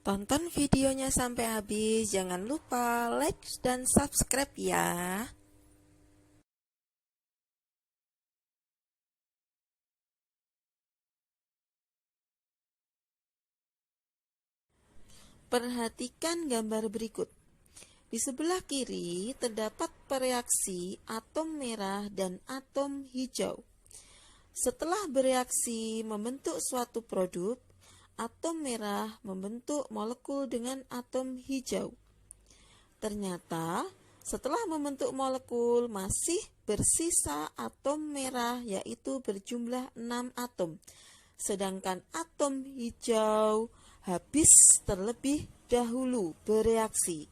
Tonton videonya sampai habis, jangan lupa like dan subscribe ya. Perhatikan gambar berikut. Di sebelah kiri terdapat reaksi atom merah dan atom hijau. Setelah bereaksi membentuk suatu produk, atom merah membentuk molekul dengan atom hijau. Ternyata, setelah membentuk molekul masih bersisa atom merah yaitu berjumlah 6 atom. Sedangkan atom hijau habis terlebih dahulu bereaksi.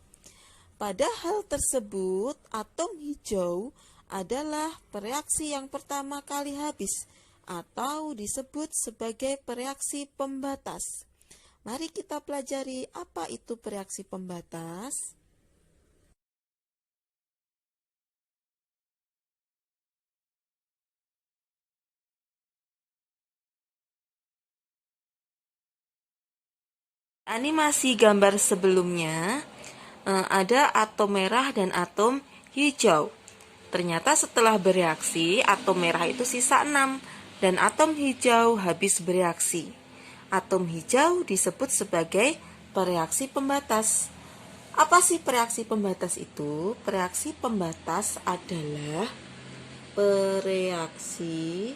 Pada hal tersebut, atom hijau adalah reaksi yang pertama kali habis atau disebut sebagai reaksi pembatas. Mari kita pelajari apa itu reaksi pembatas. Animasi gambar sebelumnya ada atom merah dan atom hijau. Ternyata setelah bereaksi, atom merah itu sisa 6 dan atom hijau habis bereaksi. Atom hijau disebut sebagai reaksi pembatas. Apa sih reaksi pembatas itu? Reaksi pembatas adalah reaksi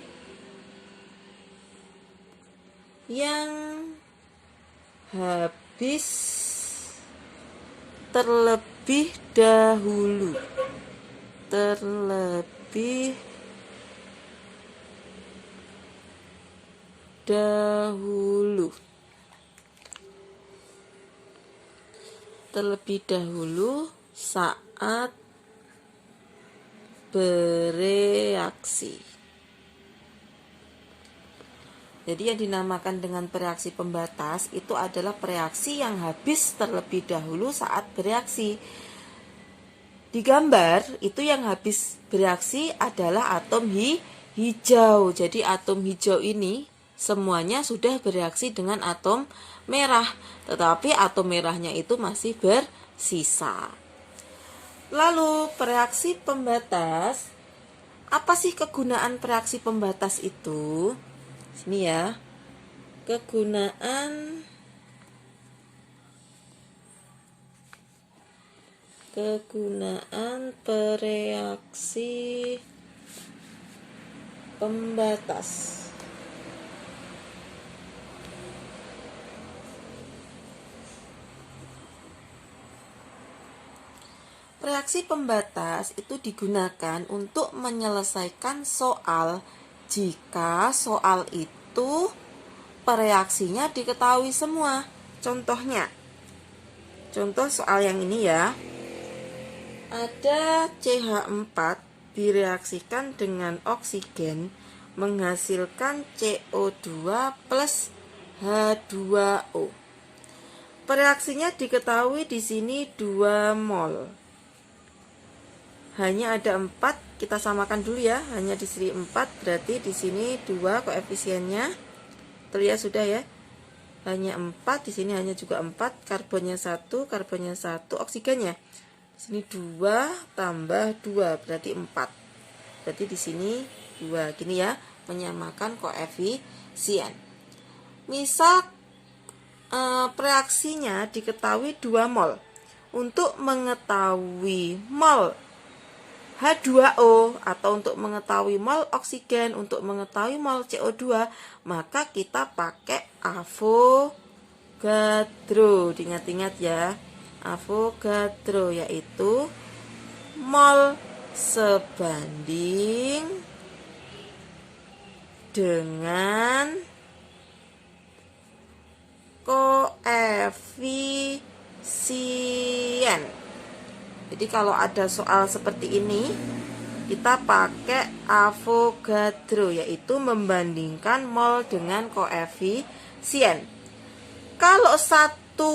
yang habis terlebih dahulu. Terlebih dahulu saat bereaksi. Jadi yang dinamakan dengan reaksi pembatas itu adalah reaksi yang habis terlebih dahulu saat bereaksi. Di gambar itu yang habis bereaksi adalah atom hijau. Jadi atom hijau ini semuanya sudah bereaksi dengan atom merah, tetapi atom merahnya itu masih bersisa. Lalu reaksi pembatas, apa sih kegunaan reaksi pembatas itu? Sini ya, kegunaan reaksi pembatas. Reaksi pembatas itu digunakan untuk menyelesaikan soal jika soal itu reaksinya diketahui semua. Contoh soal yang ini ya. Ada CH4 direaksikan dengan oksigen menghasilkan CO2 plus H2O. Reaksinya diketahui di sini 2 mol. Hanya ada 4, kita samakan dulu ya. Hanya di sini 4, berarti di sini 2 koefisiennya. Terlihat sudah ya. Hanya 4, di sini hanya juga 4, karbonnya 1, oksigennya. Di sini 2 tambah 2 berarti 4. Berarti di sini 2. Gini ya, menyamakan koefisien. Misal reaksinya diketahui 2 mol. Untuk mengetahui mol H2O atau untuk mengetahui mol oksigen, untuk mengetahui mol CO2, maka kita pakai Avogadro. Diingat-ingat ya, Avogadro yaitu mol sebanding dengan koefisien. Jadi kalau ada soal seperti ini, kita pakai Avogadro, yaitu membandingkan mol dengan koefisien. Kalau satu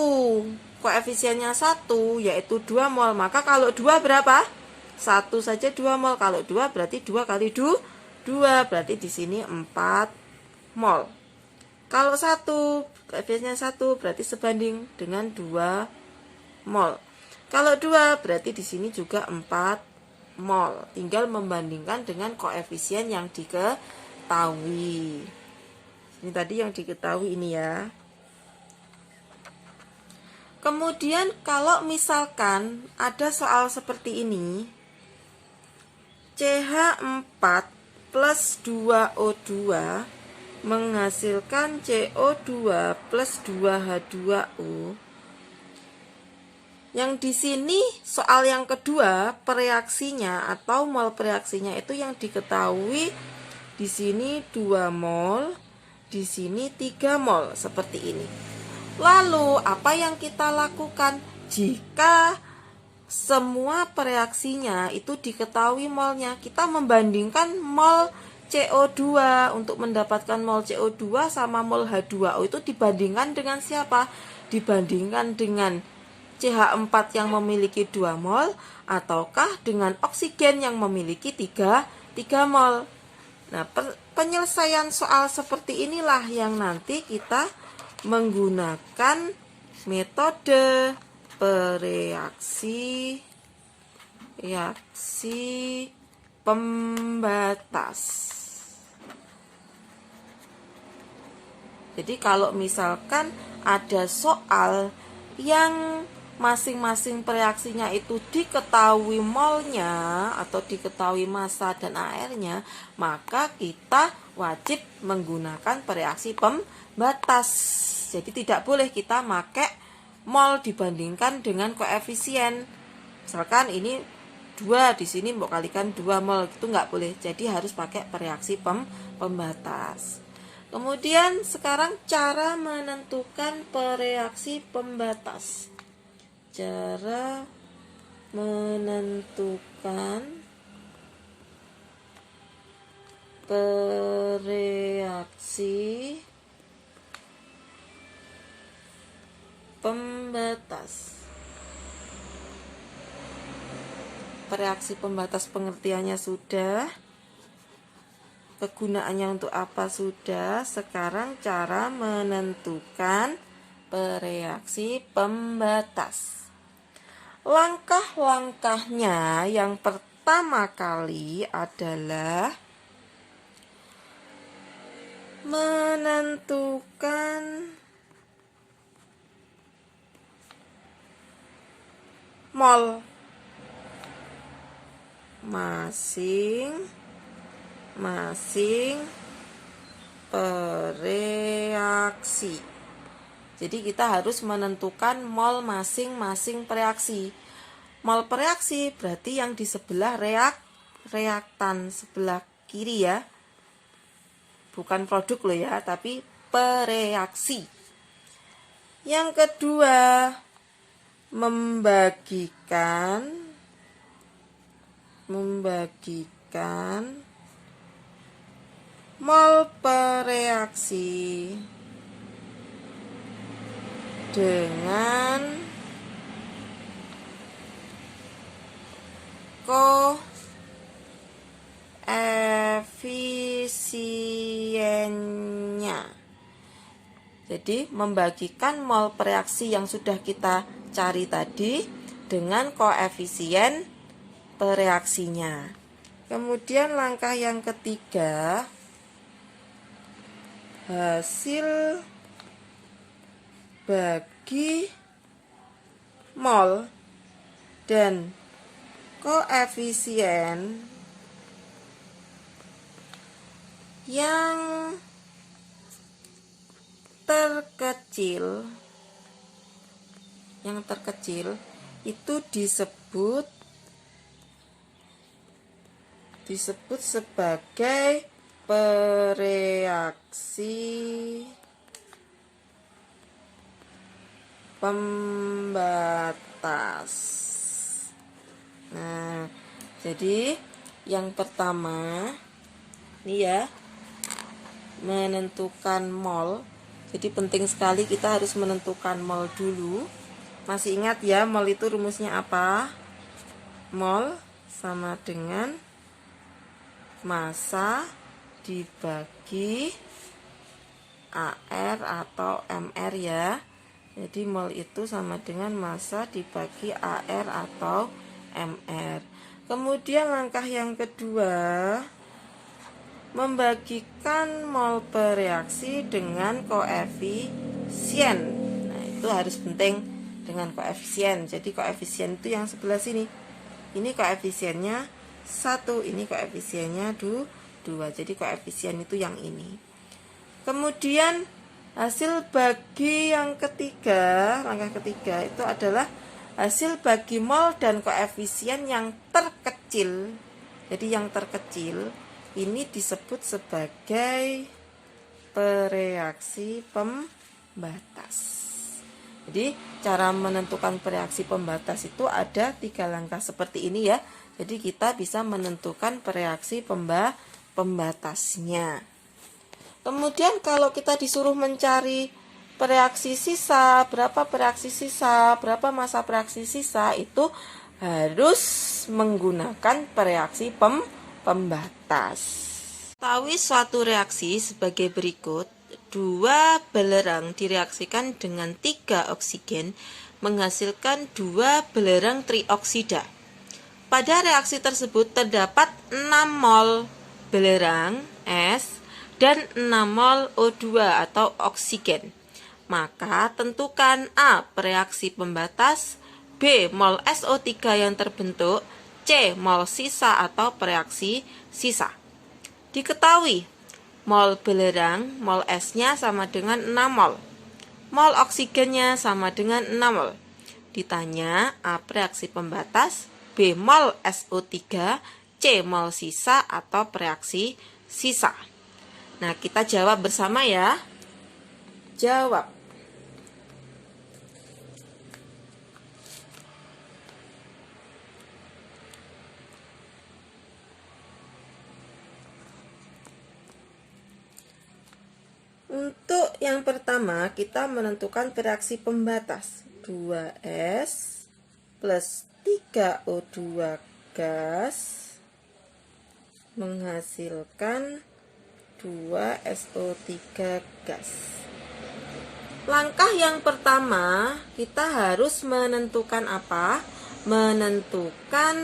koefisiennya 1, yaitu 2 mol, maka kalau 2 berapa? 1 saja 2 mol. Kalau 2 berarti 2 kali 2, berarti di sini 4 mol. Kalau 1, koefisiennya 1 berarti sebanding dengan 2 mol. Kalau 2 berarti di sini juga 4 mol. Tinggal membandingkan dengan koefisien yang diketahui. Ini tadi yang diketahui ini ya. Kemudian kalau misalkan ada soal seperti ini, CH4 plus 2O2 menghasilkan CO2 plus 2H2O. Yang di sini soal yang kedua, pereaksinya atau mol pereaksinya itu yang diketahui di sini 2 mol, di sini 3 mol seperti ini. Lalu apa yang kita lakukan jika semua pereaksinya itu diketahui molnya? Kita membandingkan mol CO2 untuk mendapatkan mol CO2 sama mol H2O itu dibandingkan dengan siapa? Dibandingkan dengan CH4 yang memiliki 2 mol ataukah dengan oksigen yang memiliki 3 mol. Nah, penyelesaian soal seperti inilah yang nanti kita menggunakan metode reaksi pembatas. Jadi kalau misalkan ada soal yang masing-masing reaksinya itu diketahui molnya atau diketahui massa dan AR-nya, maka kita wajib menggunakan reaksi pembatas. Jadi tidak boleh kita pakai mol dibandingkan dengan koefisien. Misalkan ini 2, di sini mau kalikan 2 mol, itu nggak boleh. Jadi harus pakai reaksi pembatas. Kemudian sekarang cara menentukan reaksi pembatas. Cara menentukan reaksi pembatas. Reaksi pembatas pengertiannya sudah, kegunaannya untuk apa sudah. Sekarang cara menentukan reaksi pembatas. Langkah-langkahnya yang pertama kali adalah menentukan mol masing-masing reaksi. Jadi kita harus menentukan mol masing-masing reaksi. Mol reaksi berarti yang di sebelah reaktan sebelah kiri ya. Bukan produk loh ya, tapi pereaksi. Yang kedua, membagikan mol pereaksi dengan koefisiennya. Jadi membagikan mol pereaksi yang sudah kita cari tadi dengan koefisien pereaksinya. Kemudian langkah yang ketiga, hasil bagi mol dan koefisien yang terkecil itu disebut sebagai pereaksi pembatas. Nah, jadi yang pertama ini ya, menentukan mol. Jadi penting sekali kita harus menentukan mol dulu. Masih ingat ya, mol itu rumusnya apa? Mol sama dengan massa dibagi AR atau MR ya. Jadi mol itu sama dengan massa dibagi AR atau MR. Kemudian langkah yang kedua, membagikan mol per reaksi dengan koefisien. Nah, itu harus penting dengan koefisien. Jadi koefisien itu yang sebelah sini. Ini koefisiennya 1, ini koefisiennya 2. Jadi koefisien itu yang ini. Kemudian hasil bagi yang ketiga, langkah ketiga itu adalah hasil bagi mol dan koefisien yang terkecil. Jadi yang terkecil ini disebut sebagai pereaksi pembatas. Jadi cara menentukan pereaksi pembatas itu ada 3 langkah seperti ini ya. Jadi kita bisa menentukan pereaksi pembatasnya. Kemudian kalau kita disuruh mencari pereaksi sisa, berapa pereaksi sisa, berapa massa pereaksi sisa, itu harus menggunakan pereaksi pembatas. Ketahui suatu reaksi sebagai berikut. 2 belerang direaksikan dengan 3 oksigen menghasilkan 2 belerang trioksida. Pada reaksi tersebut terdapat 6 mol belerang S dan 6 mol O2 atau oksigen. Maka tentukan A. Pereaksi pembatas, B. Mol SO3 yang terbentuk, C. Mol sisa atau pereaksi sisa. Diketahui, mol belerang, mol S-nya sama dengan 6 mol. Mol oksigennya sama dengan 6 mol. Ditanya A. Pereaksi pembatas, B. Mol SO3, C. Mol sisa atau pereaksi sisa. Nah, kita jawab bersama ya. Jawab. Untuk yang pertama, kita menentukan pereaksi pembatas. 2S plus 3O2 gas menghasilkan 2SO3 gas. Langkah yang pertama, kita harus menentukan apa? Menentukan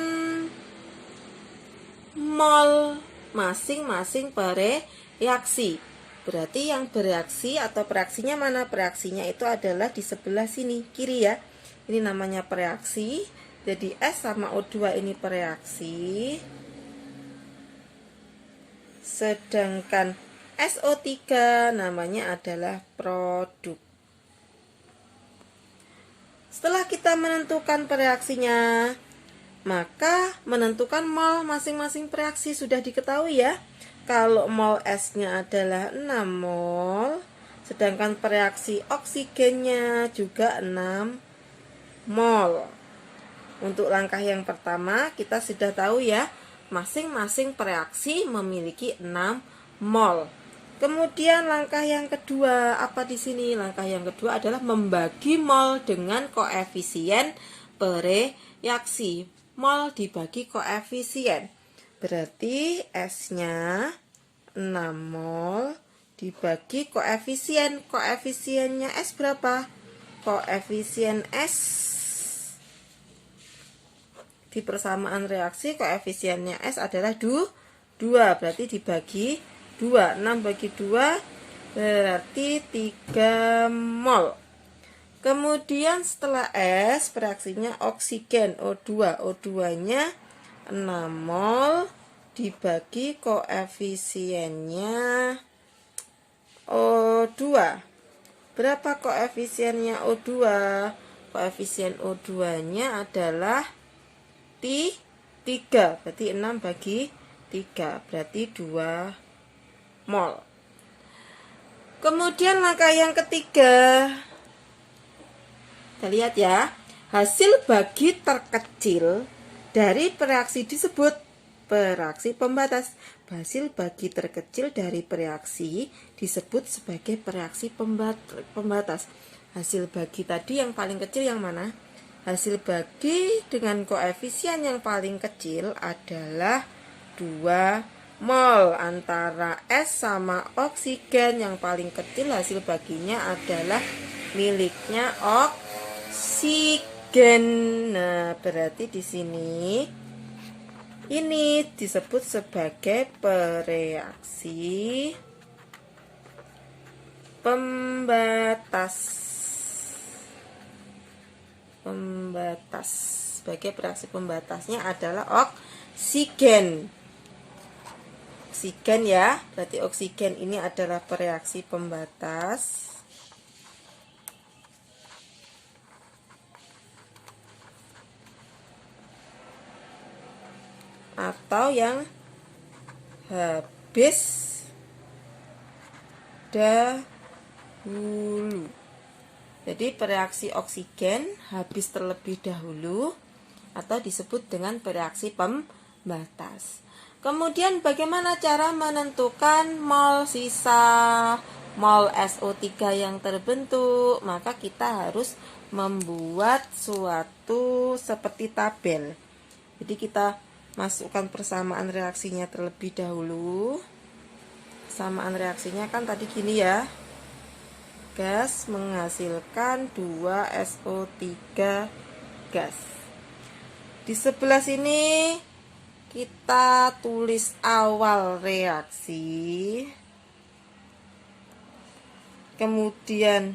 mol masing-masing pereaksi. Berarti yang bereaksi atau pereaksinya mana? Pereaksinya itu adalah di sebelah sini, kiri ya. Ini namanya pereaksi. Jadi S sama O2 ini pereaksi. Sedangkan SO3 namanya adalah produk. Setelah kita menentukan pereaksinya, maka menentukan mol masing-masing pereaksi sudah diketahui ya. Kalau mol S-nya adalah 6 mol, sedangkan pereaksi oksigennya juga 6 mol. Untuk langkah yang pertama, kita sudah tahu ya, masing-masing pereaksi memiliki 6 mol. Kemudian langkah yang kedua, apa di sini? Langkah yang kedua adalah membagi mol dengan koefisien pereaksi. Mol dibagi koefisien. Berarti S-nya 6 mol dibagi koefisien. Koefisiennya S berapa? Koefisien S di persamaan reaksi, koefisiennya S adalah 2. Berarti dibagi 2. 6 bagi 2 berarti 3 mol. Kemudian setelah S, pereaksinya oksigen O2. O2-nya 6 mol dibagi koefisiennya O2. Berapa koefisiennya O2? Koefisien O2-nya adalah 3. Berarti 6 bagi 3. Berarti 2 mol. Kemudian langkah yang ketiga. Kita lihat ya. Hasil bagi terkecil dari pereaksi disebut pereaksi pembatas. Hasil bagi terkecil dari pereaksi disebut sebagai pereaksi pembatas. Hasil bagi tadi yang paling kecil yang mana? Hasil bagi dengan koefisien yang paling kecil adalah 2 mol antara es sama oksigen. Yang paling kecil hasil baginya adalah miliknya oksigen. Nah, berarti di sini ini disebut sebagai bereaksi pembatas. Sebagai bereaksi pembatasnya adalah oksigen. Oksigen ya, berarti oksigen ini adalah bereaksi pembatas. Atau yang habis dahulu. Jadi bereaksi oksigen habis terlebih dahulu atau disebut dengan bereaksi pembatas. Kemudian bagaimana cara menentukan mol sisa mol SO3 yang terbentuk? Maka kita harus membuat suatu seperti tabel. Jadi kita masukkan persamaan reaksinya terlebih dahulu. Persamaan reaksinya kan tadi gini ya. Gas menghasilkan 2 SO3 gas. Di sebelah sini kita tulis awal reaksi, kemudian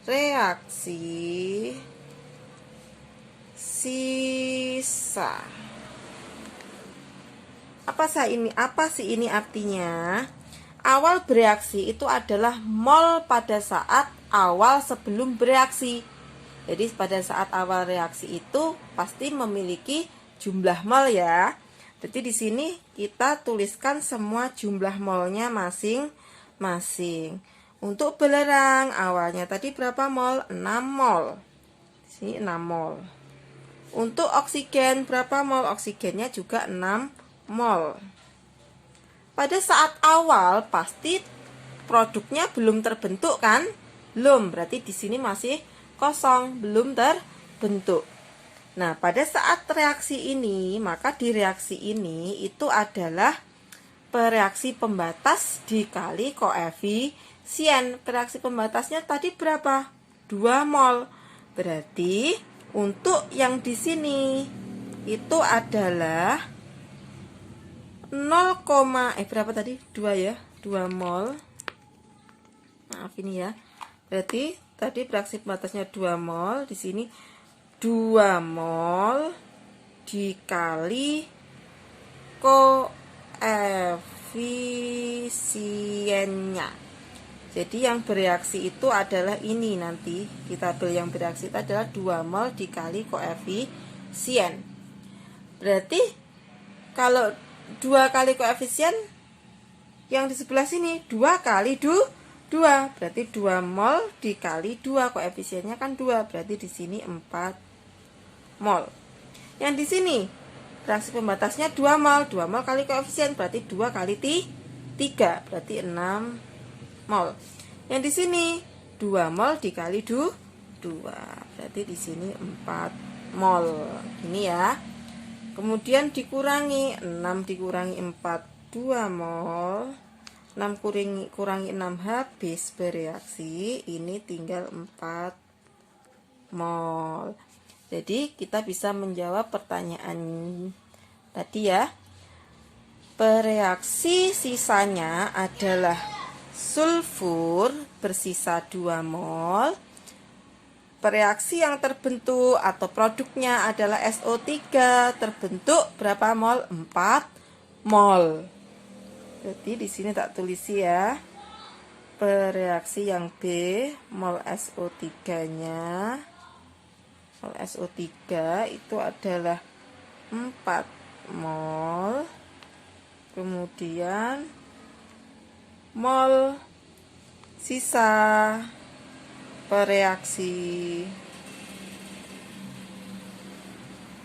reaksi sisa. Apa sih ini artinya? Awal bereaksi itu adalah mol pada saat awal sebelum bereaksi. Jadi pada saat awal reaksi itu pasti memiliki jumlah mol ya. Jadi di sini kita tuliskan semua jumlah molnya masing-masing. Untuk belerang awalnya tadi berapa mol? 6 mol. Sini 6 mol. Untuk oksigen berapa mol? Oksigennya juga 6 mol. Pada saat awal pasti produknya belum terbentuk kan? Belum, berarti di sini masih kosong, belum terbentuk. Nah, pada saat reaksi ini, maka di reaksi ini itu adalah bereaksi pembatas dikali koefisien. Bereaksi pembatasnya tadi berapa? 2 mol. Berarti untuk yang di sini itu adalah 0, berapa tadi? 2 ya, 2 mol. Maaf ini ya. Berarti tadi bereaksi pembatasnya 2 mol, di sini 2 mol dikali koefisiennya. Jadi yang bereaksi itu adalah ini nanti. Di tabel yang bereaksi itu adalah 2 mol dikali koefisien. Berarti kalau 2 kali koefisien yang di sebelah sini 2 kali 2 berarti 2 mol dikali 2, koefisiennya kan 2, berarti di sini 4 mol. Yang di sini reaksi pembatasnya 2 mol, 2 mol kali koefisien berarti 2 kali 3, berarti 6 mol. Yang di sini 2 mol dikali 2, berarti di sini 4 mol. Ini ya. Kemudian dikurangi 6 dikurangi 4, 2 mol. 6 kurangi 6 habis bereaksi, ini tinggal 4 mol. Jadi kita bisa menjawab pertanyaan tadi ya. Bereaksi sisanya adalah sulfur bersisa 2 mol. Bereaksi yang terbentuk atau produknya adalah SO3, terbentuk berapa mol? 4 mol. Jadi di sini tak tulis ya. Bereaksi yang B, mol SO3-nya. Mol SO3 itu adalah 4 mol. Kemudian mol sisa bereaksi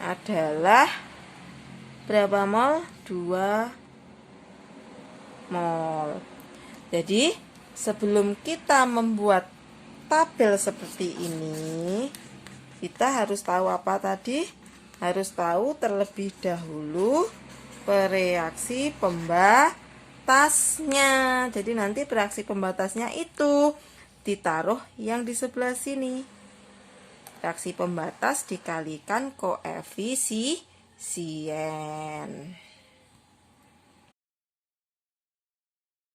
adalah berapa mol? 2 mol. Jadi sebelum kita membuat tabel seperti ini, kita harus tahu apa tadi? Harus tahu terlebih dahulu reaksi pembatasnya. Jadi nanti reaksi pembatasnya itu ditaruh yang di sebelah sini. Reaksi pembatas dikalikan koefisien.